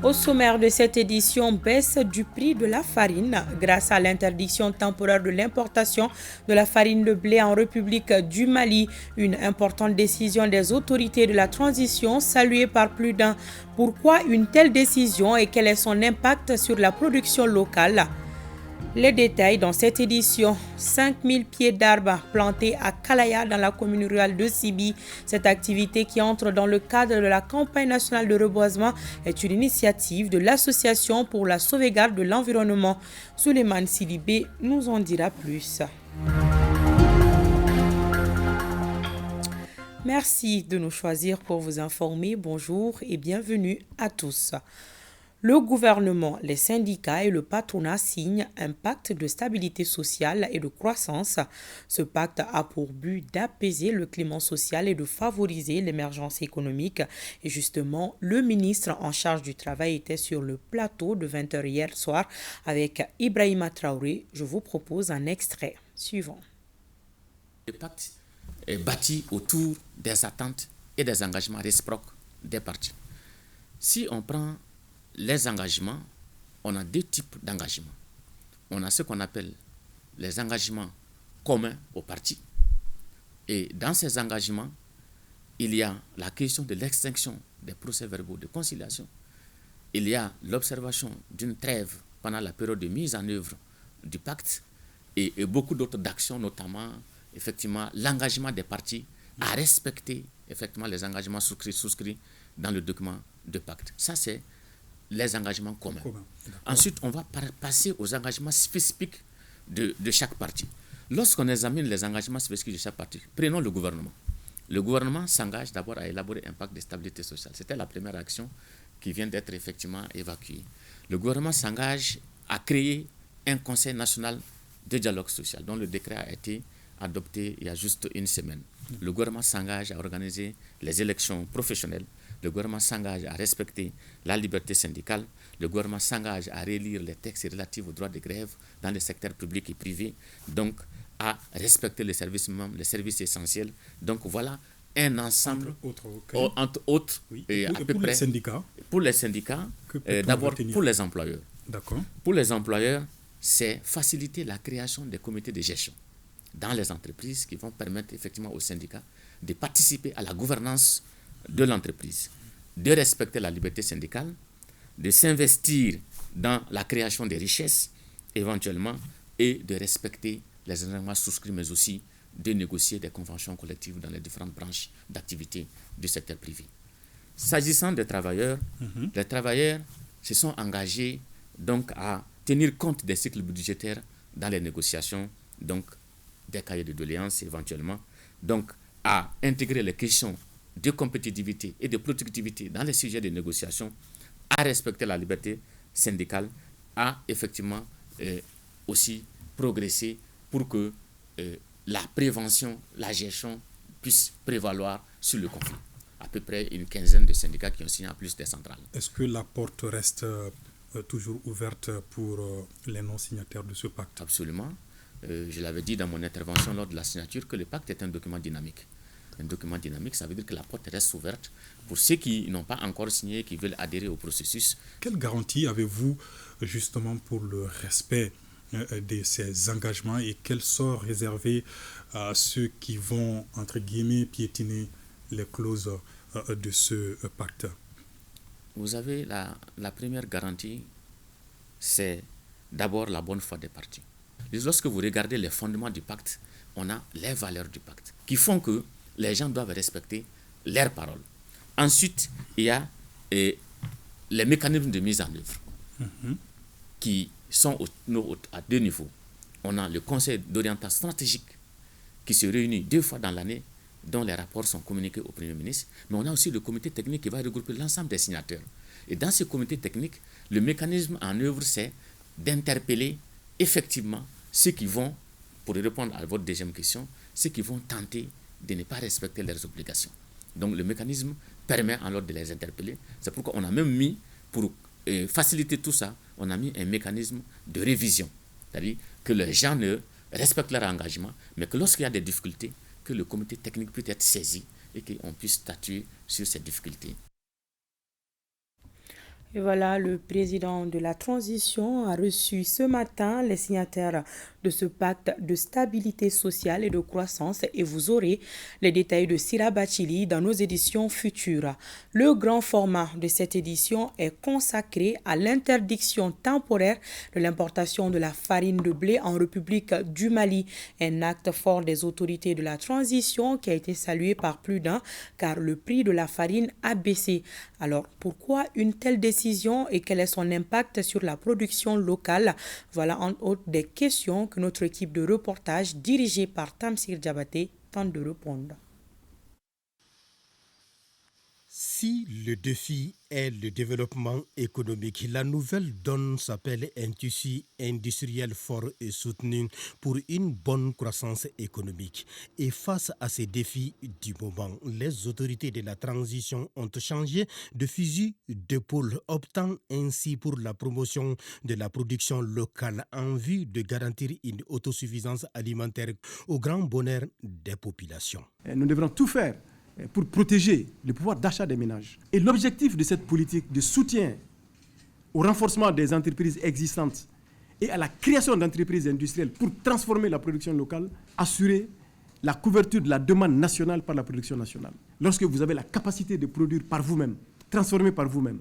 Au sommaire de cette édition, baisse du prix de la farine grâce à l'interdiction temporaire de l'importation de la farine de blé en République du Mali. Une importante décision des autorités de la transition saluée par plus d'un. Pourquoi une telle décision et quel est son impact sur la production locale? Les détails dans cette édition. 5000 pieds d'arbres plantés à Kalaya dans la commune rurale de Sibi. Cette activité qui entre dans le cadre de la campagne nationale de reboisement est une initiative de l'Association pour la sauvegarde de l'environnement. Souleymane Sidibé nous en dira plus. Merci de nous choisir pour vous informer. Bonjour et bienvenue à tous. Le gouvernement, les syndicats et le patronat signent un pacte de stabilité sociale et de croissance. Ce pacte a pour but d'apaiser le climat social et de favoriser l'émergence économique. Et justement, le ministre en charge du travail était sur le plateau de 20h hier soir avec Ibrahima Traoré. Je vous propose un extrait suivant. Le pacte est bâti autour des attentes et des engagements réciproques des parties. Si on prend les engagements, on a deux types d'engagements. On a ce qu'on appelle les engagements communs aux parties. Et dans ces engagements, il y a la question de l'extinction des procès-verbaux de conciliation. Il y a l'observation d'une trêve pendant la période de mise en œuvre du pacte et beaucoup d'autres actions, notamment effectivement l'engagement des parties à respecter effectivement les engagements souscrits dans le document de pacte. Ça, c'est les engagements communs. Ensuite, on va passer aux engagements spécifiques de chaque partie. Lorsqu'on examine les engagements spécifiques de chaque partie, prenons le gouvernement. Le gouvernement s'engage d'abord à élaborer un pacte de stabilité sociale. C'était la première action qui vient d'être effectivement évacuée. Le gouvernement s'engage à créer un conseil national de dialogue social dont le décret a été adopté il y a juste une semaine. Le gouvernement s'engage à organiser les élections professionnelles. Le gouvernement s'engage à respecter la liberté syndicale. Le gouvernement s'engage à relire les textes relatifs aux droits de grève dans le secteur public et privé. Donc, à respecter les services minimums, les services essentiels. Donc, voilà un ensemble, entre autres, et pour les syndicats. Pour les syndicats, d'abord pour les employeurs. D'accord. Pour les employeurs, c'est faciliter la création des comités de gestion dans les entreprises qui vont permettre effectivement aux syndicats de participer à la gouvernance de l'entreprise, de respecter la liberté syndicale, de s'investir dans la création des richesses éventuellement et de respecter les engagements souscrits, mais aussi de négocier des conventions collectives dans les différentes branches d'activité du secteur privé. S'agissant des travailleurs, les travailleurs se sont engagés donc à tenir compte des cycles budgétaires dans les négociations, donc des cahiers de doléances éventuellement, donc à intégrer les questions de compétitivité et de productivité dans les sujets de négociation, à respecter la liberté syndicale, à effectivement aussi progresser pour que la prévention, la gestion puisse prévaloir sur le conflit. À peu près une quinzaine de syndicats qui ont signé en plus des centrales. Est-ce que la porte reste toujours ouverte pour les non-signataires de ce pacte? Absolument. Je l'avais dit dans mon intervention lors de la signature que le pacte est un document dynamique. Un document dynamique, ça veut dire que la porte reste ouverte pour ceux qui n'ont pas encore signé, qui veulent adhérer au processus. Quelle garantie avez-vous justement pour le respect de ces engagements et quel sort réservé à ceux qui vont, entre guillemets, piétiner les clauses de ce pacte? Vous avez la première garantie, c'est d'abord la bonne foi des parties. Lorsque vous regardez les fondements du pacte, on a les valeurs du pacte qui font que les gens doivent respecter leurs paroles. Ensuite, il y a les mécanismes de mise en œuvre qui sont à deux niveaux. On a le conseil d'orientation stratégique qui se réunit 2 fois dans l'année, dont les rapports sont communiqués au Premier ministre, mais on a aussi le comité technique qui va regrouper l'ensemble des signataires. Et dans ce comité technique, le mécanisme en œuvre, c'est d'interpeller effectivement ceux qui vont, pour répondre à votre deuxième question, ceux qui vont tenter de ne pas respecter leurs obligations. Donc le mécanisme permet alors de les interpeller. C'est pourquoi on a même mis, pour faciliter tout ça, on a mis un mécanisme de révision. C'est-à-dire que les gens ne respectent leur engagement, mais que lorsqu'il y a des difficultés, que le comité technique peut être saisi et qu'on puisse statuer sur ces difficultés. Et voilà, le président de la transition a reçu ce matin les signataires de ce pacte de stabilité sociale et de croissance et vous aurez les détails de Sira Bachili dans nos éditions futures. Le grand format de cette édition est consacré à l'interdiction temporaire de l'importation de la farine de blé en République du Mali, un acte fort des autorités de la transition qui a été salué par plus d'un car le prix de la farine a baissé. Alors, pourquoi une telle décision et quel est son impact sur la production locale? Voilà entre autres des questions que notre équipe de reportage dirigée par Tamsir Diabaté tente de répondre. Si le défi est le développement économique, la nouvelle donne s'appelle un tissu industriel fort et soutenu pour une bonne croissance économique. Et face à ces défis du moment, les autorités de la transition ont changé de fusil d'épaule, optant ainsi pour la promotion de la production locale en vue de garantir une autosuffisance alimentaire au grand bonheur des populations. Nous devrons tout faire pour protéger le pouvoir d'achat des ménages. Et l'objectif de cette politique de soutien au renforcement des entreprises existantes et à la création d'entreprises industrielles pour transformer la production locale, assurer la couverture de la demande nationale par la production nationale. Lorsque vous avez la capacité de produire par vous-même, transformer par vous-même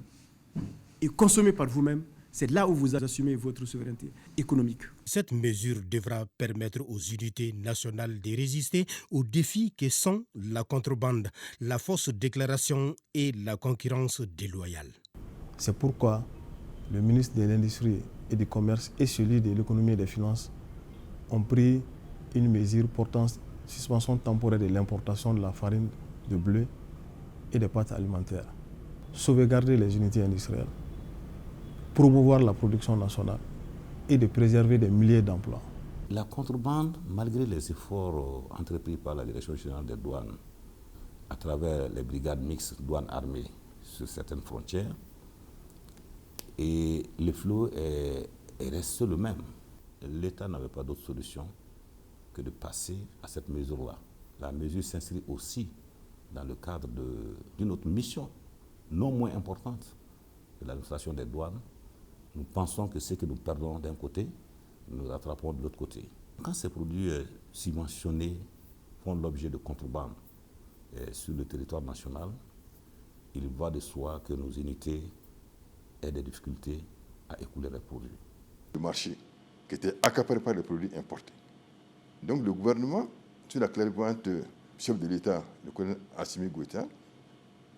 et consommer par vous-même, c'est là où vous assumez votre souveraineté économique. Cette mesure devra permettre aux unités nationales de résister aux défis que sont la contrebande, la fausse déclaration et la concurrence déloyale. C'est pourquoi le ministre de l'Industrie et du Commerce et celui de l'Économie et des Finances ont pris une mesure portant suspension temporaire de l'importation de la farine de blé et des pâtes alimentaires, sauvegarder les unités industrielles, promouvoir la production nationale et de préserver des milliers d'emplois. La contrebande, malgré les efforts entrepris par la Direction générale des douanes à travers les brigades mixtes douanes armées sur certaines frontières, et le flot reste le même. L'État n'avait pas d'autre solution que de passer à cette mesure-là. La mesure s'inscrit aussi dans le cadre d'une autre mission, non moins importante, de l'administration des douanes. Nous pensons que ce que nous perdons d'un côté, nous rattrapons de l'autre côté. Quand ces produits subventionnés font l'objet de contrebande sur le territoire national, il va de soi que nos unités aient des difficultés à écouler les produits. Le marché qui était accaparé par les produits importés. Donc le gouvernement, sous la clairvoyante chef de l'État, le colonel Assimi Goïta,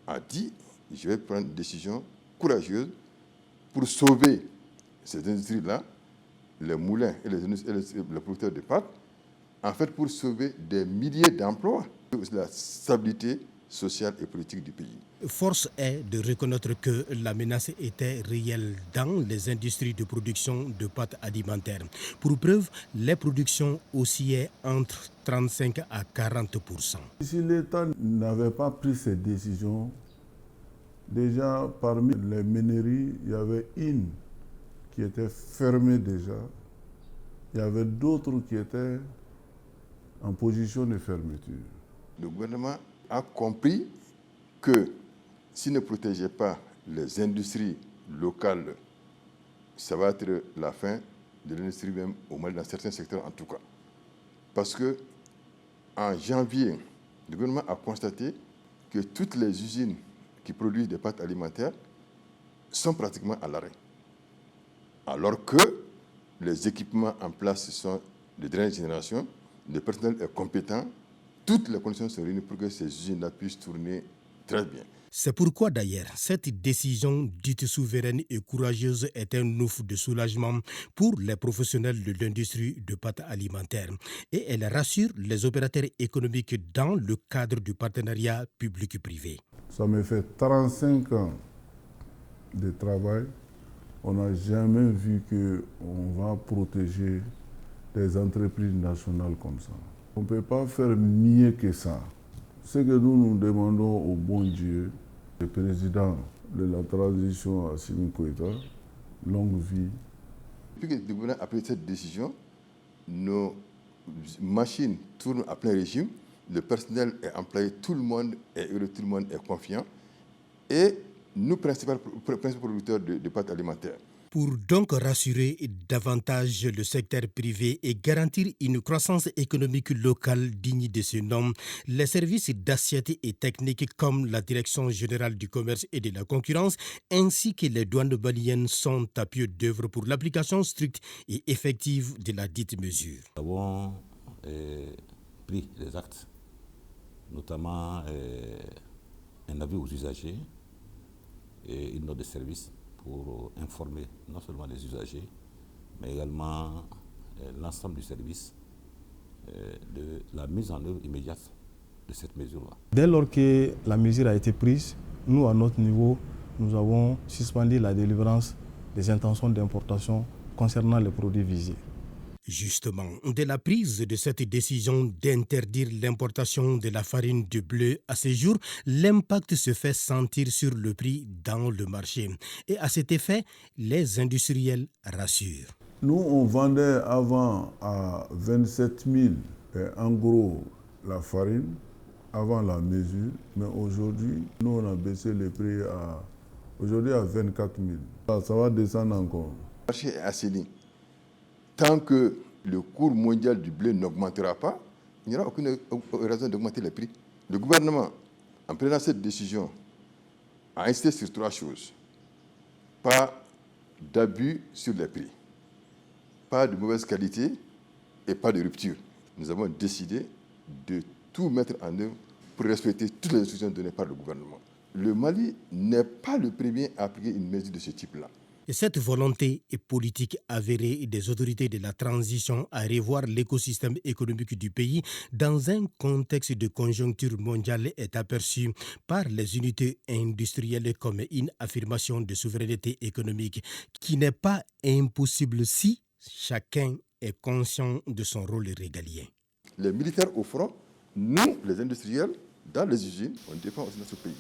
a dit « je vais prendre une décision courageuse pour sauver ces industries-là, les moulins et les producteurs de pâtes, en fait pour sauver des milliers d'emplois, la stabilité sociale et politique du pays. » Force est de reconnaître que la menace était réelle dans les industries de production de pâtes alimentaires. Pour preuve, les productions oscillaient entre 35 à 40%. Si l'État n'avait pas pris ces décisions, déjà, parmi les maineries, il y avait une qui était fermée déjà. Il y avait d'autres qui étaient en position de fermeture. Le gouvernement a compris que s'il ne protégeait pas les industries locales, ça va être la fin de l'industrie même au Mali, dans certains secteurs en tout cas. Parce que en janvier, le gouvernement a constaté que toutes les usines qui produisent des pâtes alimentaires sont pratiquement à l'arrêt. Alors que les équipements en place sont de dernière génération, le personnel est compétent, toutes les conditions sont réunies pour que ces usines-là puissent tourner très bien. C'est pourquoi d'ailleurs, cette décision dite souveraine et courageuse est un ouf de soulagement pour les professionnels de l'industrie de pâtes alimentaires. Et elle rassure les opérateurs économiques dans le cadre du partenariat public-privé. Ça me fait 35 ans de travail. On n'a jamais vu qu'on va protéger des entreprises nationales comme ça. On ne peut pas faire mieux que ça. Ce que nous demandons au bon Dieu, le président de la transition, Assimi Goïta, longue vie. Depuis que le gouvernement a pris cette décision, nos machines tournent à plein régime, le personnel est employé, tout le monde est heureux, tout le monde est confiant. Et nous, principaux producteurs de pâtes alimentaires. Pour donc rassurer davantage le secteur privé et garantir une croissance économique locale digne de ce nom, les services d'assiette et techniques comme la Direction générale du commerce et de la concurrence ainsi que les douanes maliennes sont à pied d'œuvre pour l'application stricte et effective de la dite mesure. Nous avons pris les actes, notamment un avis aux usagers et une note de service pour informer non seulement les usagers, mais également l'ensemble du service de la mise en œuvre immédiate de cette mesure-là. Dès lors que la mesure a été prise, nous, à notre niveau, nous avons suspendu la délivrance des intentions d'importation concernant les produits visés. Justement, de la prise de cette décision d'interdire l'importation de la farine de blé à ce jour, l'impact se fait sentir sur le prix dans le marché. Et à cet effet, les industriels rassurent. Nous, on vendait avant à 27 000 en gros la farine, avant la mesure, mais aujourd'hui, nous, on a baissé les prix à 24 000. Ça va descendre encore. Le marché est assez libre. Tant que le cours mondial du blé n'augmentera pas, il n'y aura aucune raison d'augmenter les prix. Le gouvernement, en prenant cette décision, a insisté sur 3 choses. Pas d'abus sur les prix, pas de mauvaise qualité et pas de rupture. Nous avons décidé de tout mettre en œuvre pour respecter toutes les instructions données par le gouvernement. Le Mali n'est pas le premier à appliquer une mesure de ce type-là. Et cette volonté politique avérée des autorités de la transition à revoir l'écosystème économique du pays dans un contexte de conjoncture mondiale est aperçue par les unités industrielles comme une affirmation de souveraineté économique qui n'est pas impossible si chacun est conscient de son rôle régalien. Les militaires au front, nous, les industriels, dans les usines, on défend aussi notre pays.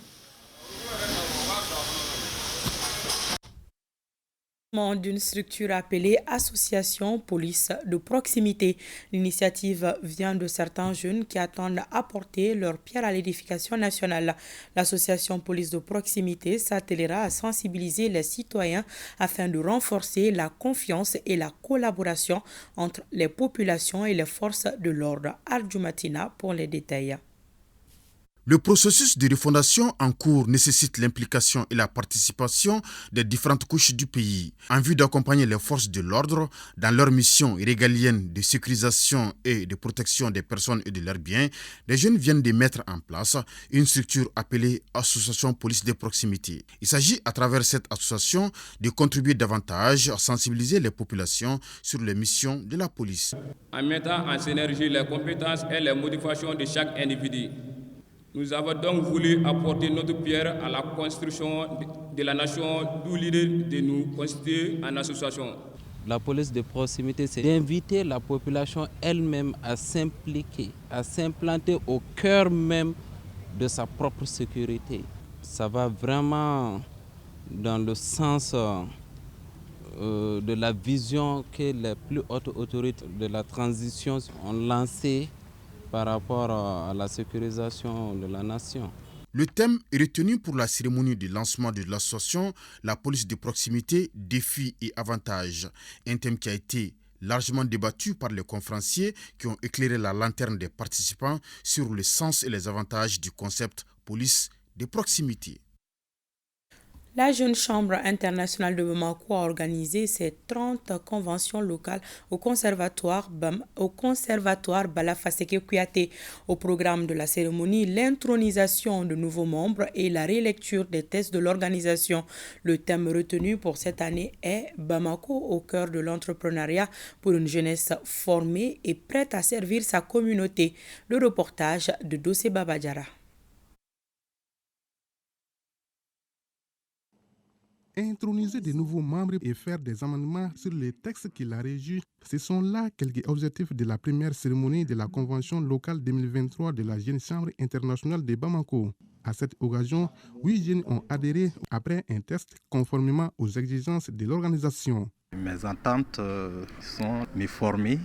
D'une structure appelée Association Police de Proximité. L'initiative vient de certains jeunes qui attendent apporter leur pierre à l'édification nationale. L'association Police de Proximité s'attellera à sensibiliser les citoyens afin de renforcer la confiance et la collaboration entre les populations et les forces de l'ordre. Arjumatina pour les détails. Le processus de refondation en cours nécessite l'implication et la participation des différentes couches du pays en vue d'accompagner les forces de l'ordre dans leur mission régalienne de sécurisation et de protection des personnes et de leurs biens. Les jeunes viennent de mettre en place une structure appelée Association Police de Proximité. Il s'agit à travers cette association de contribuer davantage à sensibiliser les populations sur les missions de la police. En mettant en synergie les compétences et les motivations de chaque individu, nous avons donc voulu apporter notre pierre à la construction de la nation, d'où l'idée de nous constituer en association. La police de proximité, c'est d'inviter la population elle-même à s'impliquer, à s'implanter au cœur même de sa propre sécurité. Ça va vraiment dans le sens de la vision que les plus hautes autorités de la transition ont lancée par rapport à la sécurisation de la nation. Le thème retenu pour la cérémonie de lancement de l'association, la police de proximité, défis et avantages. Un thème qui a été largement débattu par les conférenciers qui ont éclairé la lanterne des participants sur le sens et les avantages du concept police de proximité. La Jeune Chambre internationale de Bamako a organisé ses 30 conventions locales au conservatoire Balafaseke Kouyaté. Au programme de la cérémonie, l'intronisation de nouveaux membres et la rélecture des tests de l'organisation. Le thème retenu pour cette année est Bamako au cœur de l'entrepreneuriat pour une jeunesse formée et prête à servir sa communauté. Le reportage de Dossé Babadjara. Introniser de nouveaux membres et faire des amendements sur les textes qui la régissent, ce sont là quelques objectifs de la première cérémonie de la Convention locale 2023 de la Jeune Chambre internationale de Bamako. À cette occasion, 8 jeunes ont adhéré après un test conformément aux exigences de l'organisation. Mes attentes sont me former,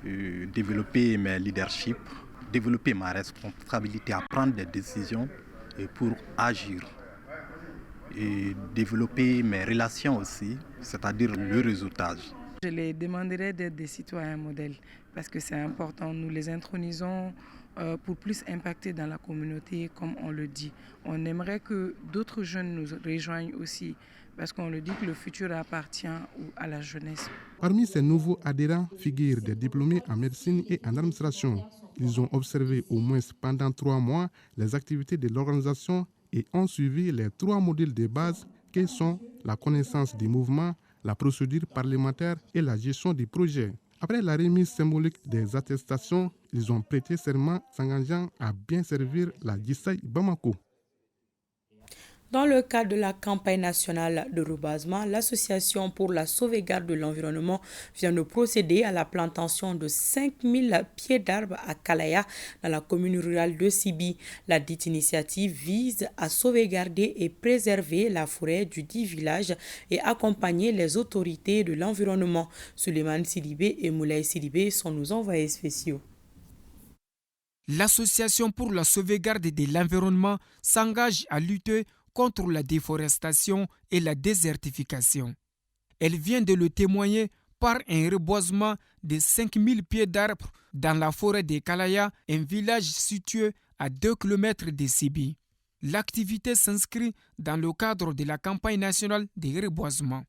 développer mes leadership, développer ma responsabilité à prendre des décisions et pour agir et développer mes relations aussi, c'est-à-dire le réseautage. Je les demanderai d'être des citoyens modèles parce que c'est important. Nous les intronisons pour plus impacter dans la communauté, comme on le dit. On aimerait que d'autres jeunes nous rejoignent aussi parce qu'on le dit que le futur appartient à la jeunesse. Parmi ces nouveaux adhérents figurent des diplômés en médecine et en administration. Ils ont observé au moins pendant 3 mois les activités de l'organisation et ont suivi les 3 modules de base qui sont la connaissance du mouvement, la procédure parlementaire et la gestion du projet. Après la remise symbolique des attestations, ils ont prêté serment s'engageant à bien servir la Djissaï Bamako. Dans le cadre de la campagne nationale de reboisement, l'Association pour la sauvegarde de l'environnement vient de procéder à la plantation de 5000 pieds d'arbres à Kalaya, dans la commune rurale de Sibi. La dite initiative vise à sauvegarder et préserver la forêt du dit village et accompagner les autorités de l'environnement. Suleiman Sidibé et Moulay Sidibé sont nos envoyés spéciaux. L'Association pour la sauvegarde de l'environnement s'engage à lutter contre la déforestation et la désertification. Elle vient de le témoigner par un reboisement de 5000 pieds d'arbres dans la forêt de Kalaya, un village situé à 2 km de Sibi. L'activité s'inscrit dans le cadre de la campagne nationale de reboisement.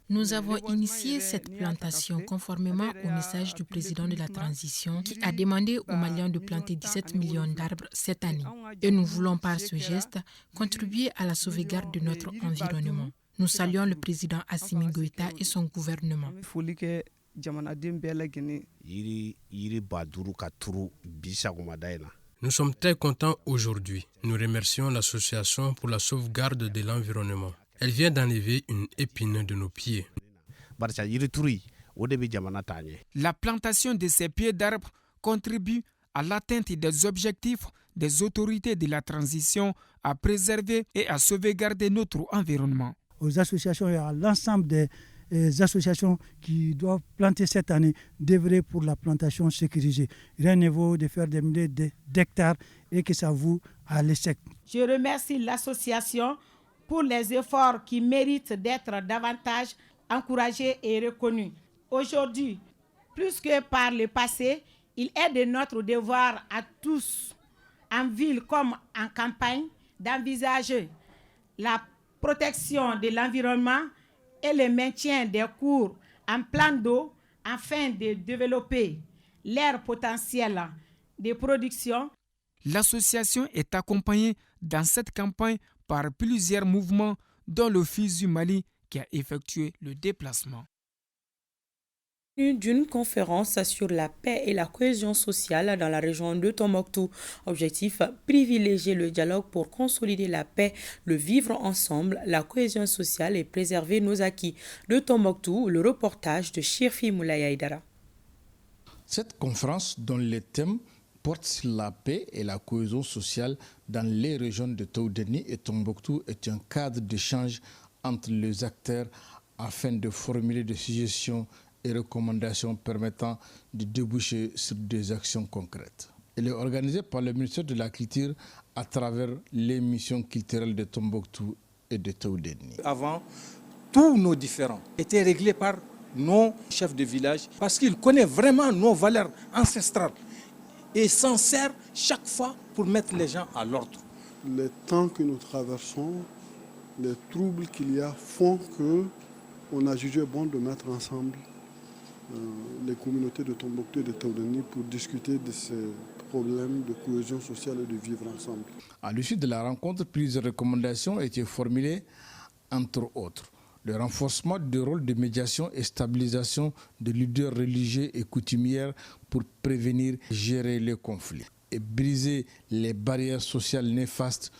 Nous avons initié cette plantation conformément au message du président de la transition qui a demandé aux Maliens de planter 17 millions d'arbres cette année. Et nous voulons par ce geste contribuer à la sauvegarde de notre environnement. Nous saluons le président Assimi Goïta et son gouvernement. Nous sommes très contents aujourd'hui. Nous remercions l'association pour la sauvegarde de l'environnement. Elle vient d'enlever une épine de nos pieds. La plantation de ces pieds d'arbres contribue à l'atteinte des objectifs des autorités de la transition à préserver et à sauvegarder notre environnement. Aux associations et à l'ensemble des associations qui doivent planter cette année d'œuvrer pour la plantation sécurisée. Rien ne vaut de faire des milliers d'hectares et que ça vous à l'échec. Je remercie l'association pour les efforts qui méritent d'être davantage encouragés et reconnus. Aujourd'hui, plus que par le passé, il est de notre devoir à tous, en ville comme en campagne, d'envisager la protection de l'environnement et le maintien des cours en plan d'eau afin de développer leur potentiel de production. L'association est accompagnée dans cette campagne par plusieurs mouvements, dont le Fils du Mali qui a effectué le déplacement. D'une conférence sur la paix et la cohésion sociale dans la région de Tombouctou. Objectif, privilégier le dialogue pour consolider la paix, le vivre ensemble, la cohésion sociale et préserver nos acquis. De Tombouctou, le reportage de Chirfi Moulay Aïdara. Cette conférence, dont les thèmes portent sur la paix et la cohésion sociale dans les régions de Toudeni et Tombouctou, est un cadre d'échange entre les acteurs afin de formuler des suggestions et recommandations permettant de déboucher sur des actions concrètes. Elle est organisée par le ministère de la Culture à travers les missions culturelles de Tombouctou et de Toudeni. Avant, tous nos différends étaient réglés par nos chefs de village parce qu'ils connaissent vraiment nos valeurs ancestrales et s'en servent chaque fois pour mettre les gens à l'ordre. Les temps que nous traversons, les troubles qu'il y a font qu'on a jugé bon de mettre ensemble les communautés de Tombouctou et de Toudeni pour discuter de ces problèmes de cohésion sociale et de vivre ensemble. À l'issue de la rencontre, plusieurs recommandations ont été formulées, entre autres. Le renforcement du rôle de médiation et stabilisation des leaders religieux et coutumières pour prévenir et gérer les conflits et briser les barrières sociales néfastes.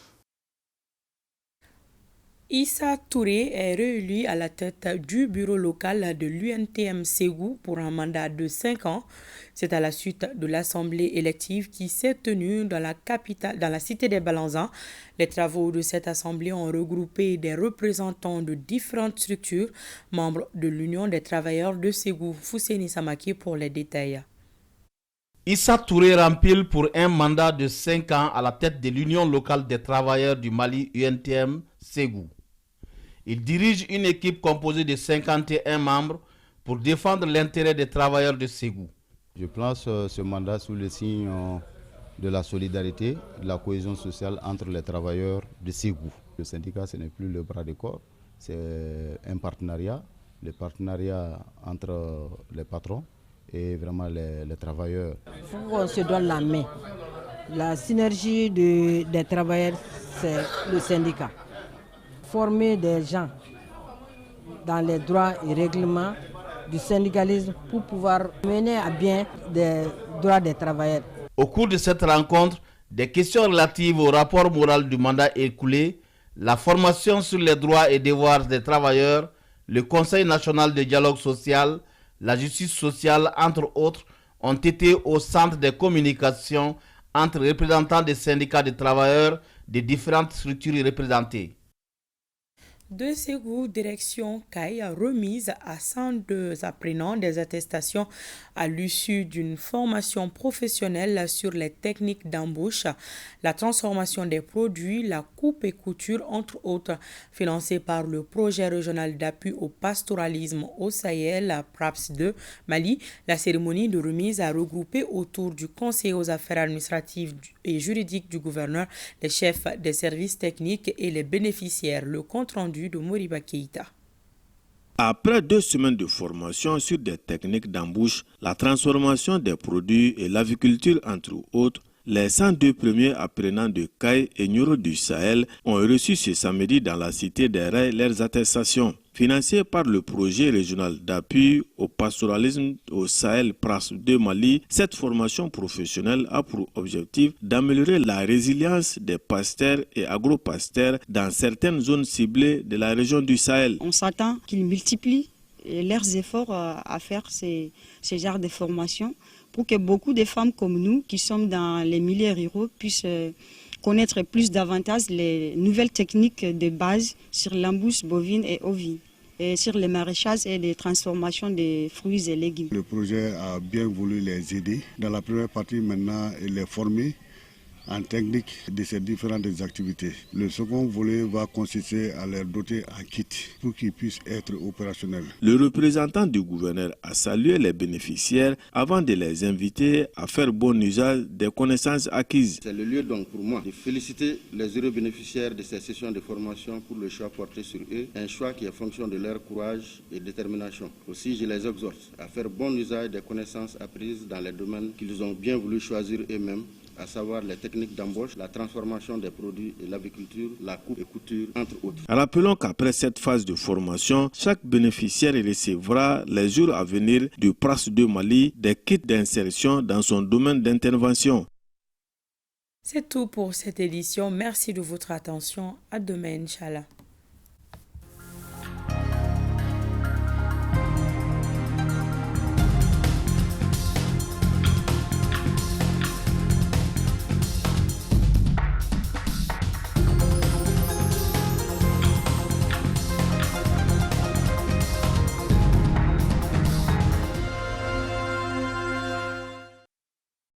Issa Touré est réélu à la tête du bureau local de l'UNTM Ségou pour un mandat de 5 ans. C'est à la suite de l'assemblée élective qui s'est tenue dans la capitale, dans la cité des Balanzans. Les travaux de cette assemblée ont regroupé des représentants de différentes structures, membres de l'Union des travailleurs de Ségou. Fousséni Samaki pour les détails. Issa Touré rempile pour un mandat de 5 ans à la tête de l'Union locale des travailleurs du Mali, UNTM, Ségou. Il dirige une équipe composée de 51 membres pour défendre l'intérêt des travailleurs de Ségou. Je place ce mandat sous le signe de la solidarité, de la cohésion sociale entre les travailleurs de Ségou. Le syndicat, ce n'est plus le bras de corps, c'est un partenariat, le partenariat entre les patrons et vraiment les travailleurs. Il faut qu'on se donne la main. La synergie des travailleurs, c'est le syndicat. Former des gens dans les droits et règlements du syndicalisme pour pouvoir mener à bien les droits des travailleurs. Au cours de cette rencontre, des questions relatives au rapport moral du mandat écoulé, la formation sur les droits et devoirs des travailleurs, le Conseil national de dialogue social, la justice sociale, entre autres, ont été au centre des communications entre représentants des syndicats de travailleurs des différentes structures représentées. De Ségou, direction CAI, remise à 102 apprenants des attestations à l'issue d'une formation professionnelle sur les techniques d'embauche, la transformation des produits, la coupe et couture, entre autres, financée par le projet régional d'appui au pastoralisme au Sahel, PRAPS 2 Mali. La cérémonie de remise a regroupé autour du conseiller aux affaires administratives et juridiques du gouverneur, les chefs des services techniques et les bénéficiaires. Le compte-rendu de Moriba Keïta. Après 2 semaines de formation sur des techniques d'embauche, la transformation des produits et l'aviculture entre autres, les 102 premiers apprenants de CAI et Nioro du Sahel ont reçu ce samedi dans la cité des Rails leurs attestations. Financée par le projet régional d'appui au pastoralisme au Sahel PRAPS 2 Mali, cette formation professionnelle a pour objectif d'améliorer la résilience des pasteurs et agro-pasteurs dans certaines zones ciblées de la région du Sahel. On s'attend qu'ils multiplient leurs efforts à faire ces genres de formations pour que beaucoup de femmes comme nous, qui sommes dans les milieux ruraux, puissent connaître plus davantage les nouvelles techniques de base sur l'embouche bovine et ovine, et sur le maraîchage et les transformations des fruits et légumes. Le projet a bien voulu les aider. Dans la première partie, maintenant, les former en technique de ces différentes activités. Le second volet va consister à leur doter un kit pour qu'ils puissent être opérationnels. Le représentant du gouverneur a salué les bénéficiaires avant de les inviter à faire bon usage des connaissances acquises. C'est le lieu donc pour moi de féliciter les heureux bénéficiaires de ces sessions de formation pour le choix porté sur eux, un choix qui est fonction de leur courage et détermination. Aussi, je les exhorte à faire bon usage des connaissances apprises dans les domaines qu'ils ont bien voulu choisir eux-mêmes, à savoir les techniques d'embauche, la transformation des produits et l'aviculture, la coupe et couture, entre autres. Rappelons qu'après cette phase de formation, chaque bénéficiaire recevra les jours à venir du PRAPS 2 Mali des kits d'insertion dans son domaine d'intervention. C'est tout pour cette édition. Merci de votre attention. À demain, Inch'Allah.